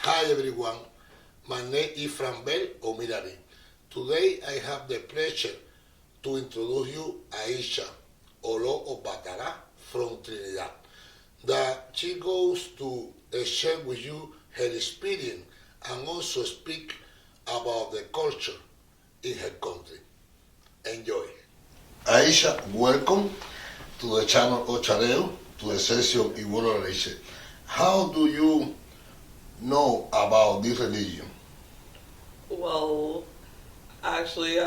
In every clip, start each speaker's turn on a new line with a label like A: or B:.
A: Hi everyone, my name is Franbel Omirari. Today I have the pleasure to introduce you Aisha, Olo Obatala from Trinidad. That she goes to share with you her experience and also speak about the culture in her country. Enjoy. Aisha, welcome to the channel OCHAREO, to the session in Orisha. How do you know about this religion?
B: Well, actually,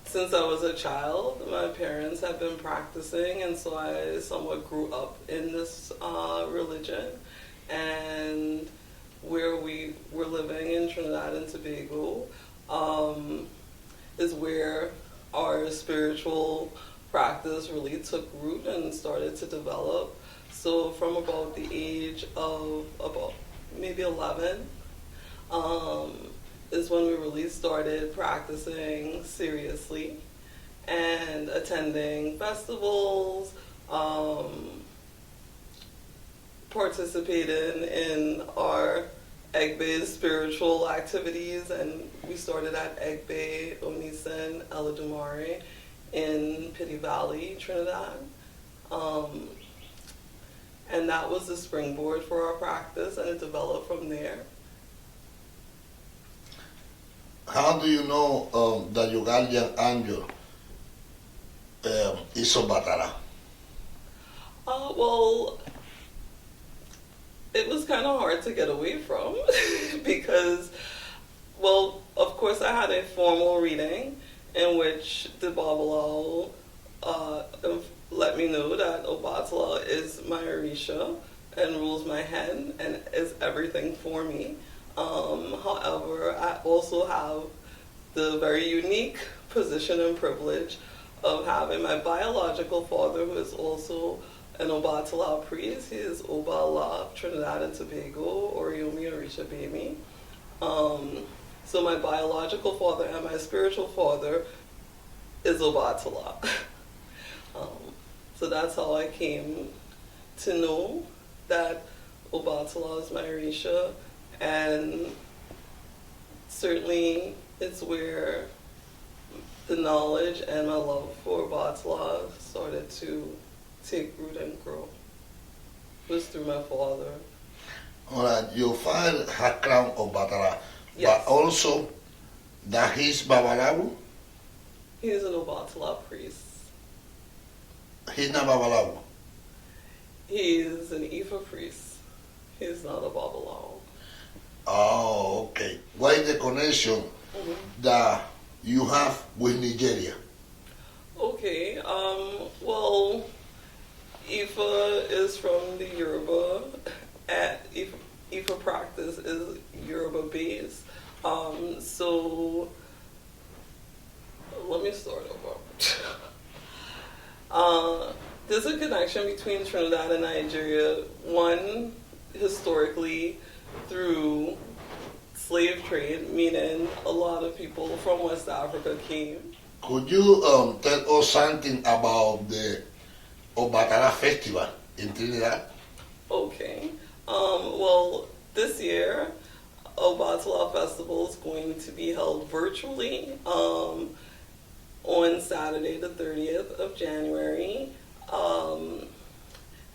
B: since I was a child, my parents have been practicing, and so I somewhat grew up in this religion. And where we were living in Trinidad and Tobago is where our spiritual practice really took root and started to develop. So from about the age of about maybe 11 is when we really started practicing seriously and attending festivals, participating in our egg-based spiritual activities, and we started at Egg Bay, Onisen, Eladumare in Pity Valley, Trinidad. And that was the springboard for our practice, and it developed from there.
A: How do you know that your guardian angel is Obatala?
B: Well, it was kind of hard to get away from because, well, of course I had a formal reading in which the Babalawo let me know that Obatala is my Orisha and rules my head and is everything for me. However, I also have the very unique position and privilege of having my biological father, who is also an Obatala priest. He is Obala of Trinidad and Tobago, Oriomi Orisha Baby. So my biological father and my spiritual father is Obatala. So that's how I came to know that Obatala is my Orisha, and certainly it's where the knowledge and my love for Obatala started to take root and grow. It was through my father.
A: All right, your father had crown Obatala,
B: Yes.
A: but also that he's Babalawo?
B: He's an Obatala priest.
A: He's not Babalawo.
B: He's an Ifa priest. He's not a Babalawo.
A: Oh, okay. What is the connection that you have with Nigeria?
B: Okay, well, Ifa is from the Yoruba. Ifa practice is Yoruba based. So let me start over. There's a connection between Trinidad and Nigeria. One, historically, through slave trade, meaning a lot of people from West Africa came.
A: Could you tell us something about the Obatala festival in Trinidad?
B: Okay. Well, this year, Obatala Festival is going to be held virtually on Saturday, the 30th of January,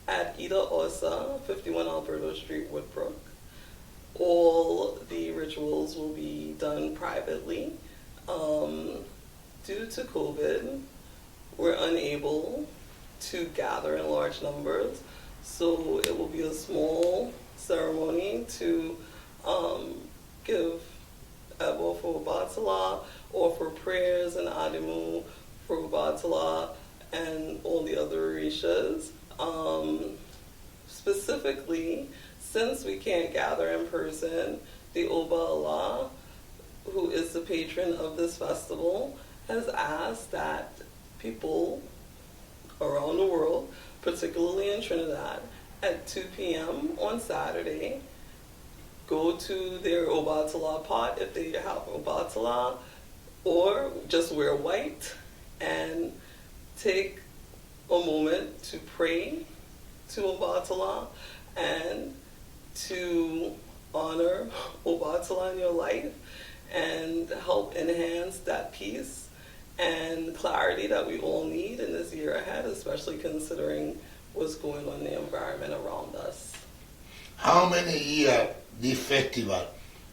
B: at Ida Osa, 51 Alberto Street, Woodbrook. All the rituals will be done privately. Due to COVID, we're unable to gather in large numbers, so it will be a small ceremony to give Ebo for Obatala, offer prayers and Adimu for Obatala and all the other Orishas. Specifically, since we can't gather in person, the Oba Allah, who is the patron of this festival, has asked that people around the world, particularly in Trinidad, at 2 p.m. on Saturday, go to their Obatala pot if they have Obatala, or just wear white and take a moment to pray to Obatala and to honor Obatala in your life and help enhance that peace and clarity that we all need in this year ahead, especially considering what's going on in the environment around us.
A: How many years this festival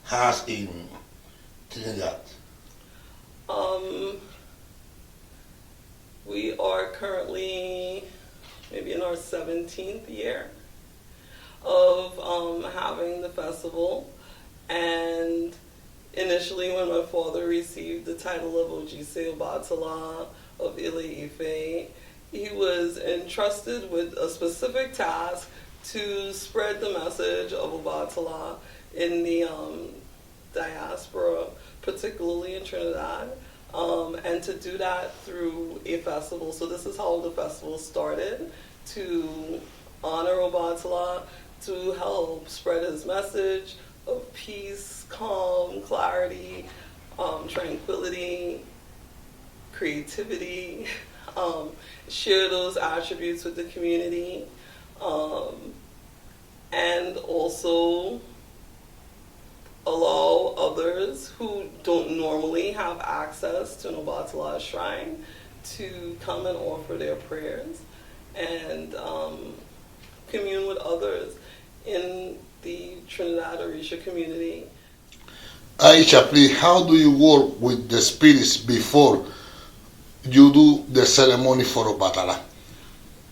A: has in Trinidad?
B: We are currently maybe in our 17th year of having the festival. And initially when my father received the title of Ojise Obatala of Ile Ife, he was entrusted with a specific task to spread the message of Obatala in the diaspora, particularly in Trinidad, and to do that through a festival. So this is how the festival started, to honor Obatala, to help spread his message of peace, calm, clarity, tranquility, creativity, share those attributes with the community, and also allow others who don't normally have access to an Obatala shrine to come and offer their prayers and commune with others in the Trinidad Orisha community.
A: Aisha, please, how do you work with the spirits before you do the ceremony for Obatala?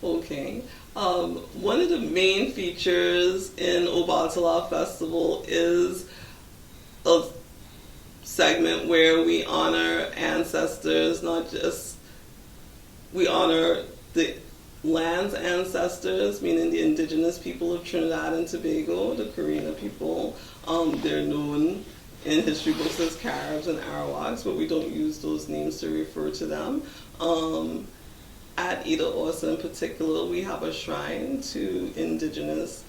B: Okay. One of the main features in Obatala Festival is a segment where we honor ancestors, not just we honor the land's ancestors, meaning the indigenous people of Trinidad and Tobago, the Carina people. They're known in history books as Caribs and Arawaks, but we don't use those names to refer to them. At Ida Osa in particular, we have a shrine to indigenous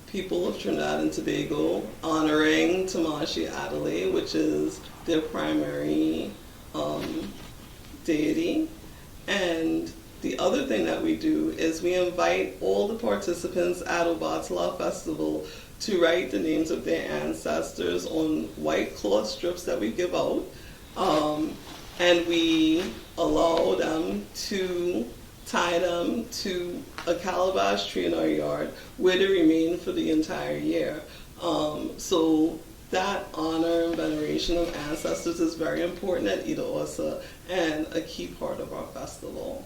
B: people of Trinidad and Tobago, honoring Tamashi Adelaide, which is their primary deity. And the other thing that we do is we invite all the participants at Obatala Festival to write the names of their ancestors on white cloth strips that we give out. And we allow them to tie them to a calabash tree in our yard where they remain for the entire year. So that honor and veneration of ancestors is very important at Ida Osa and a key part of our festival.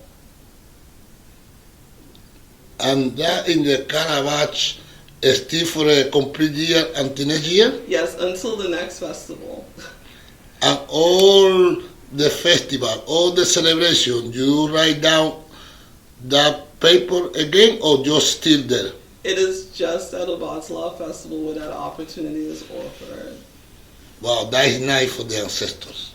A: And that in the calabash still for a complete year until next year?
B: Yes, until the next festival.
A: And all the festival, all the celebration, you write down that paper again or just still there?
B: It is just at Obatala Festival where that opportunity is offered.
A: Wow, that is nice for the ancestors.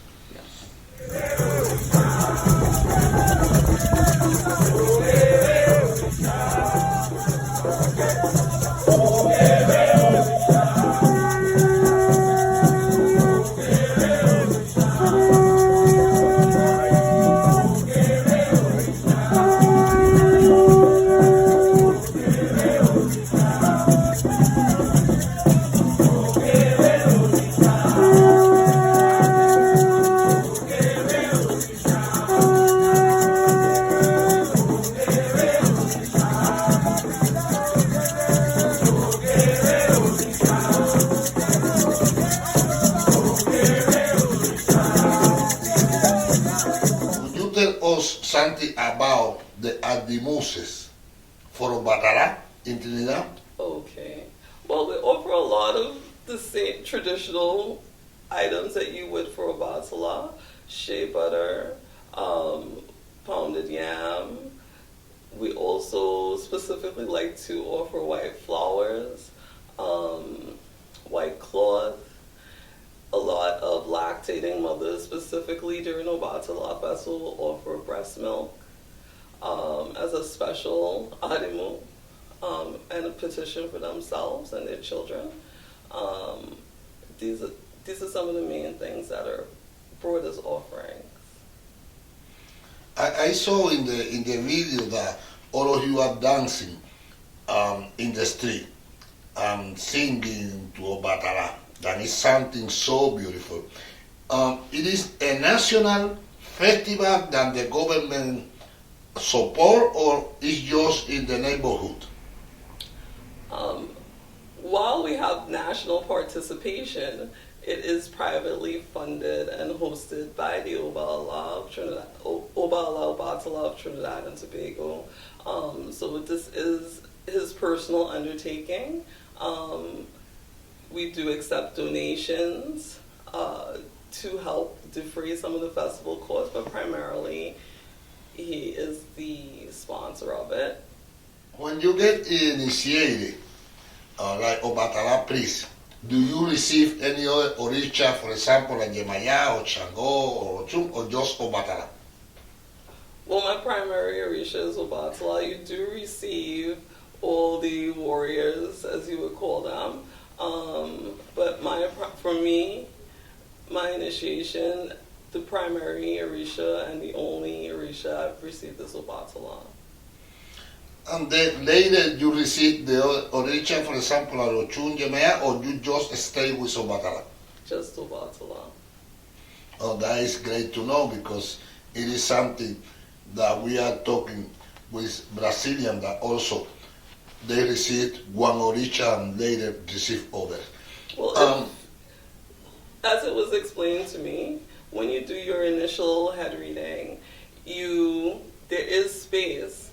A: Something about the Adimuses for Obatala in Trinidad?
B: Okay. Well, we offer a lot of the same traditional items that you would for Obatala. Shea butter, pounded yam. We also specifically like to offer white flowers, white cloth. A lot of lactating mothers, specifically during Obatala Festival, will offer breast milk as a special adimu and a petition for themselves and their children. These are some of the main things that are brought as offerings.
A: I saw in the video that all of you are dancing in the street. singing to Obatala. That is something so beautiful. It is a national festival that the government support, or is just in the neighborhood?
B: While we have national participation, it is privately funded and hosted by the Obatala of Trinidad and Tobago. So this is his personal undertaking. We do accept donations to help defray some of the festival costs, but primarily he is the sponsor of it.
A: When you get initiated, like Obatala priest, do you receive any other Orisha, for example, like Yemaya or Chango or Ochun, or just Obatala?
B: Well, my primary Orisha is Obatala. You do receive all the warriors, as you would call them. But for me, my initiation, the primary Orisha and the only Orisha I've received is Obatala.
A: And then later you receive the Orisha, for example, like Ochun, Yemaya, or you just stay with Obatala?
B: Just Obatala.
A: Oh, that is great to know, because it is something that we are talking with Brazilian that also they received one Orisha and later receive others.
B: Well, as it was explained to me, when you do your initial head reading, there is space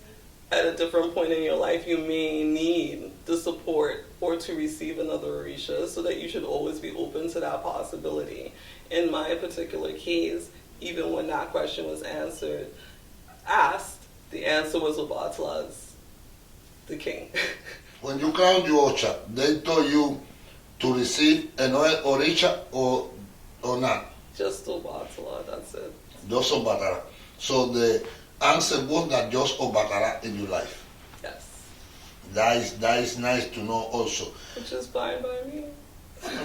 B: at a different point in your life. You may need the support or to receive another Orisha, so that you should always be open to that possibility. In my particular case, even when that question was asked, the answer was Obatala's the king.
A: When you count your Ocha, they told you to receive another Orisha or not?
B: Just Obatala, that's it.
A: Just Obatala. So the answer was that just Obatala in your life.
B: Yes.
A: That is nice to know also.
B: Which is fine by me.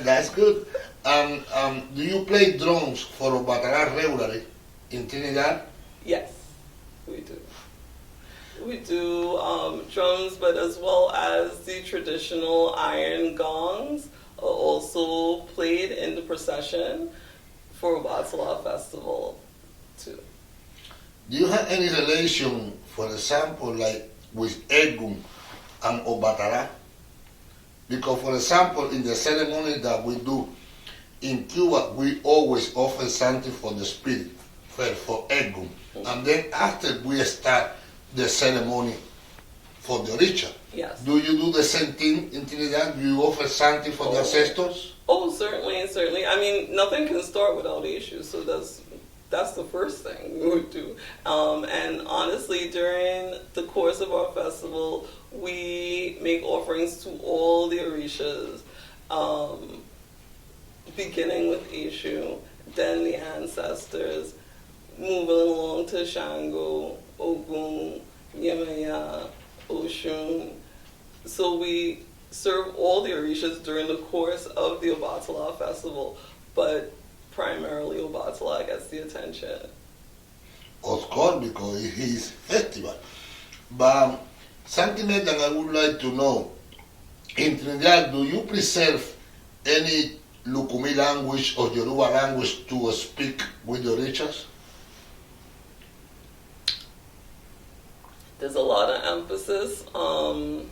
A: That's good. Do you play drums for Obatala regularly in Trinidad?
B: Yes, we do. We do drums, but as well as the traditional iron gongs are also played in the procession for Obatala Festival too.
A: Do you have any relation, for example, like with Egum and Obatala? Because, for example, in the ceremony that we do in Cuba, we always offer something for the spirit, first for Egum, and then after we start the ceremony for the Orisha.
B: Yes.
A: Do you do the same thing in Trinidad? Do you offer something for the ancestors?
B: Oh, certainly. I mean, nothing can start without issues, so that's the first thing we would do. And honestly, during the course of our festival, we make offerings to all the Orishas, beginning with Ishu, then the ancestors, moving along to Shango, Ogun, Yemaya, Oshun. So we serve all the Orishas during the course of the Obatala festival, but primarily Obatala gets the attention.
A: Of course, because it is festival. But something that I would like to know, in Trinidad, do you preserve any Lukumi language or Yoruba language to speak with the Orishas?
B: There's a lot of emphasis on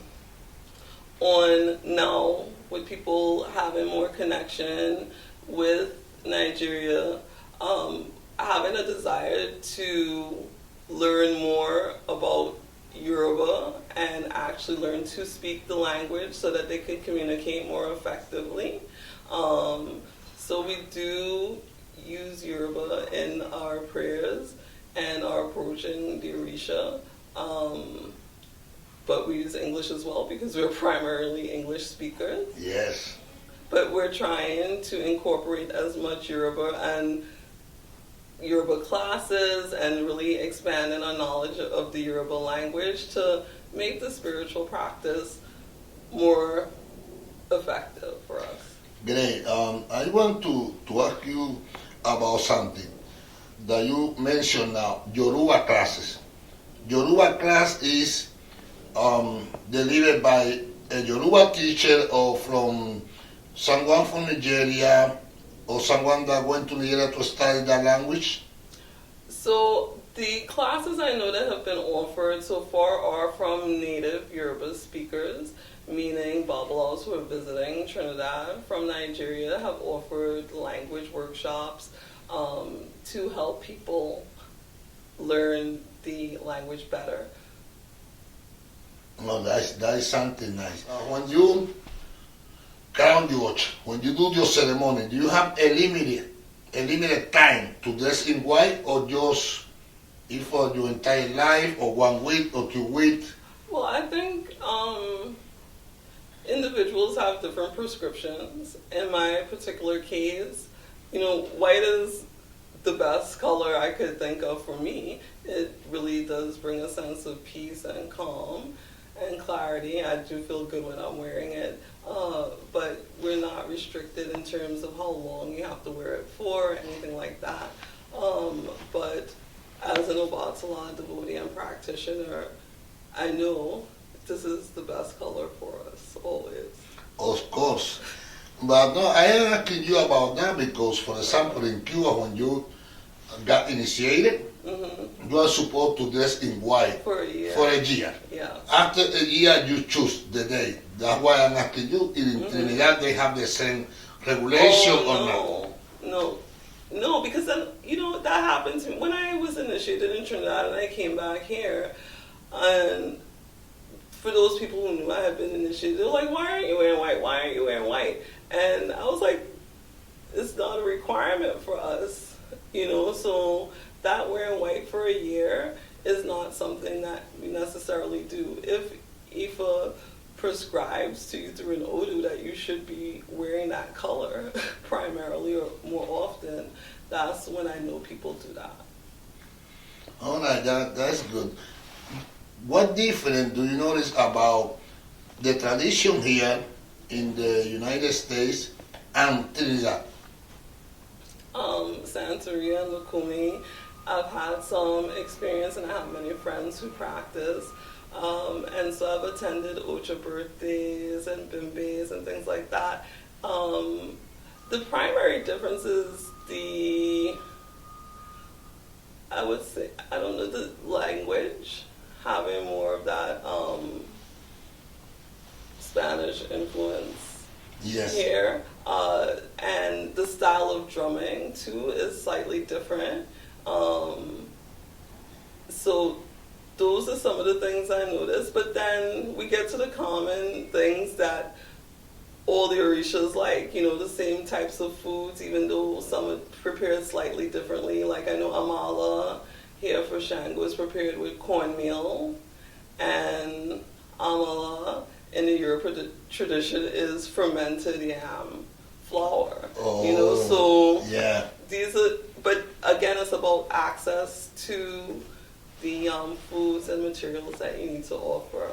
B: now, with people having more connection with Nigeria, having a desire to learn more about Yoruba and actually learn to speak the language so that they can communicate more effectively. So we do use Yoruba in our prayers and our approaching the Orisha. But we use English as well because we're primarily English speakers.
A: Yes.
B: But we're trying to incorporate as much Yoruba and Yoruba classes and really expanding our knowledge of the Yoruba language to make the spiritual practice more effective for us.
A: Great. I want to ask you about something that you mentioned now, Yoruba classes. Yoruba class is delivered by a Yoruba teacher or from someone from Nigeria or someone that went to Nigeria to study that language?
B: So the classes I know that have been offered so far are from native Yoruba speakers, meaning Babalas who are visiting Trinidad from Nigeria have offered language workshops to help people learn the language better.
A: No, that is something nice. When you crown the watch, when you do your ceremony, do you have a limited time to dress in white, or just if for your entire life, or 1 week or 2 weeks?
B: Well, I think individuals have different prescriptions. In my particular case, white is the best color I could think of for me. It really does bring a sense of peace and calm and clarity. I do feel good when I'm wearing it, but we're not restricted in terms of how long you have to wear it for or anything like that. But as an Obatala devotee and practitioner, I know this is the best color for us always.
A: Of course. But no, I am asking you about that because, for example, in Cuba, when you got initiated, you are supposed to dress in white
B: For a year.
A: for a year.
B: Yeah.
A: After a year, you choose the day. That's why I'm asking you. In Trinidad, they have the same regulation or not?
B: No, because then, that happened to me. When I was initiated in Trinidad and I came back here, and for those people who knew I had been initiated, they were like, why aren't you wearing white? Why aren't you wearing white? And I was like, it's not a requirement for us, so that wearing white for a year is not something that we necessarily do. If Ifa prescribes to you through an Odu that you should be wearing that color primarily or more often, that's when I know people do that.
A: All right, that's good. What difference do you notice about the tradition here in the United States and Trinidad?
B: Santeria and Lukumi, I've had some experience and I have many friends who practice. And so I've attended Ocha birthdays and bimbes and things like that. The primary difference is the language, having more of that Spanish influence here. And the style of drumming, too, is slightly different. So those are some of the things I noticed. But then we get to the common things that all the Orishas like, the same types of foods, even though some are prepared slightly differently. Like I know Amala here for Shango is prepared with cornmeal, and Amala in the Yoruba tradition is fermented yam flour. So these are, but again, it's about access to the foods and materials that you need to offer.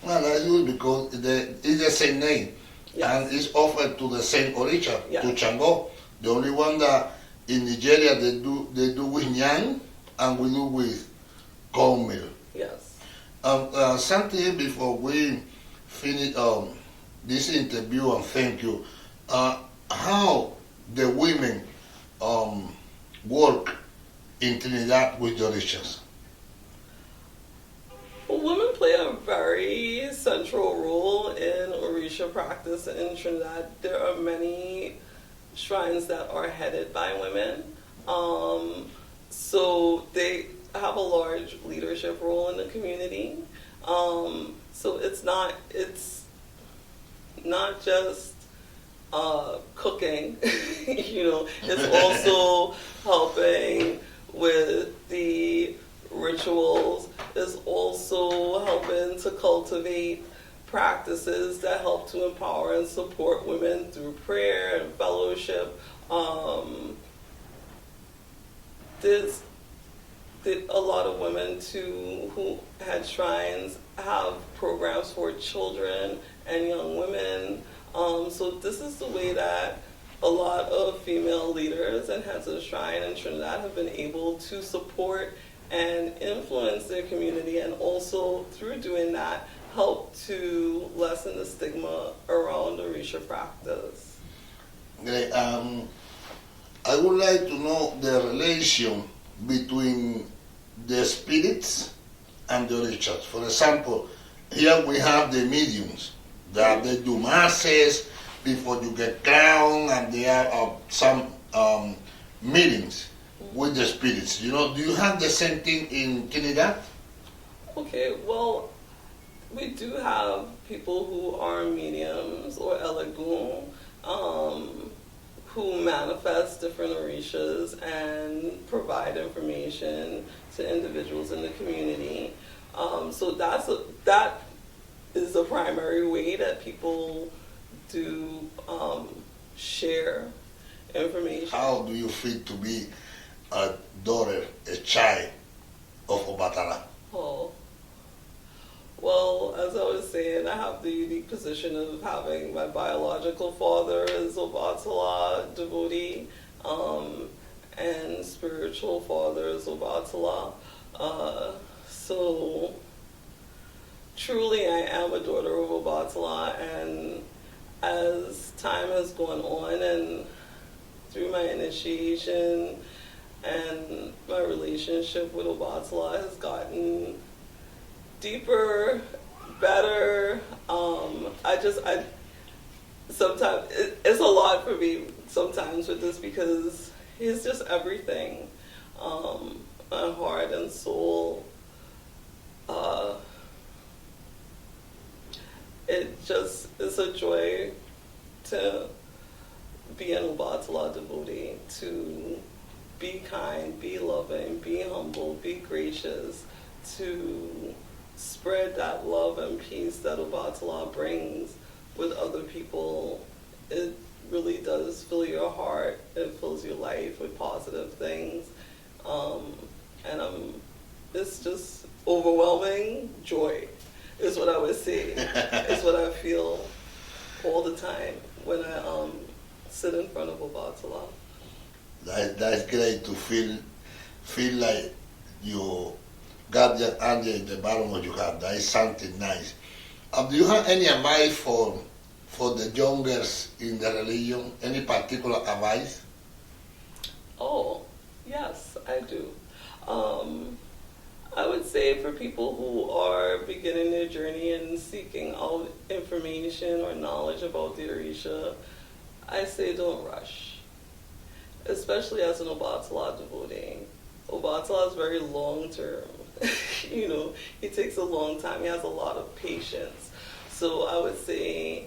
A: Well, that's good because it's the same name, and it's offered to the same Orisha, to Chango. The only one that in Nigeria they do with yam, and we do with cornmeal.
B: Yes.
A: Something before we finish this interview, and thank you. How the women work in Trinidad with the Orishas?
B: Well, women play a very central role in Orisha practice in Trinidad. There are many shrines that are headed by women. So they have a large leadership role in the community. So it's not just cooking, it's also helping with the rituals, is also helping to cultivate practices that help to empower and support women through prayer and fellowship. There's a lot of women too who had shrines have programs for children and young women. So this is the way that a lot of female leaders and heads of shrine in Trinidad have been able to support and influence their community, and also through doing that help to lessen the stigma around Orisha practice.
A: Great. I would like to know the relation between the spirits and the Orishas. For example, here we have the mediums that they do masses before you get crowned, and there are some meetings with the spirits. You know, do you have the same thing in Trinidad?
B: Okay, well, we do have people who are mediums or elegum, who manifest different orishas and provide information to individuals in the community. So that is the primary way that people do share information.
A: How do you feel to be a daughter, a child of Obatala?
B: Oh. Well, as I was saying, I have the unique position of having my biological father as Obatala devotee, and spiritual father as Obatala. So truly I am a daughter of Obatala, and as time has gone on and through my initiation and my relationship with Obatala has gotten deeper, better. I sometimes it's a lot for me sometimes with this, because he's just everything. My heart and soul. It's a joy to be an Obatala devotee, to be kind, be loving, be humble, be gracious, to spread that love and peace that Obatala brings with other people. It really does fill your heart. It fills your life with positive things. It's just overwhelming joy is what I would say. It's what I feel all the time when I sit in front of Obatala.
A: That's great to feel like you got that angel in the bottom of your heart. That is something nice. Do you have any advice for the youngers in the religion? Any particular advice?
B: Oh, yes, I do. I would say for people who are beginning their journey and seeking out information or knowledge about the Orisha, I say don't rush, especially as an Obatala devotee. Obatala is very long term. He takes a long time. He has a lot of patience. So I would say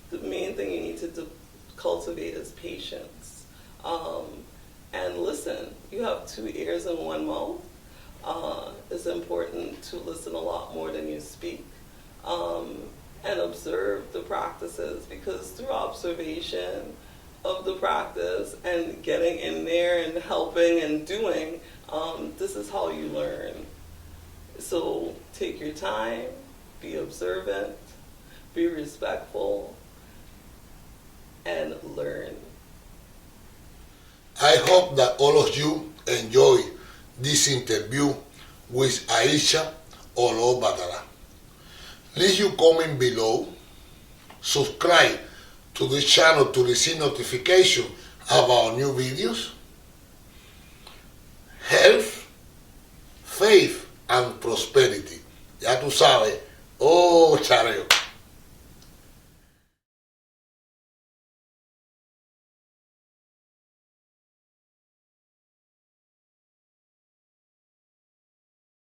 B: the main thing you need to cultivate is patience. And listen. You have 2 ears and 1 mouth. It's important to listen a lot more than you speak. And observe the practices, because through observation of the practice and getting in there and helping and doing, this is how you learn. So take your time, be observant, be respectful, and learn.
A: I hope that all of you enjoy this interview with Aisha Olo Batala. Leave your comment below, subscribe to this channel to receive notification about new videos. Health, faith and prosperity. Ya tú sabes, OCHAREO.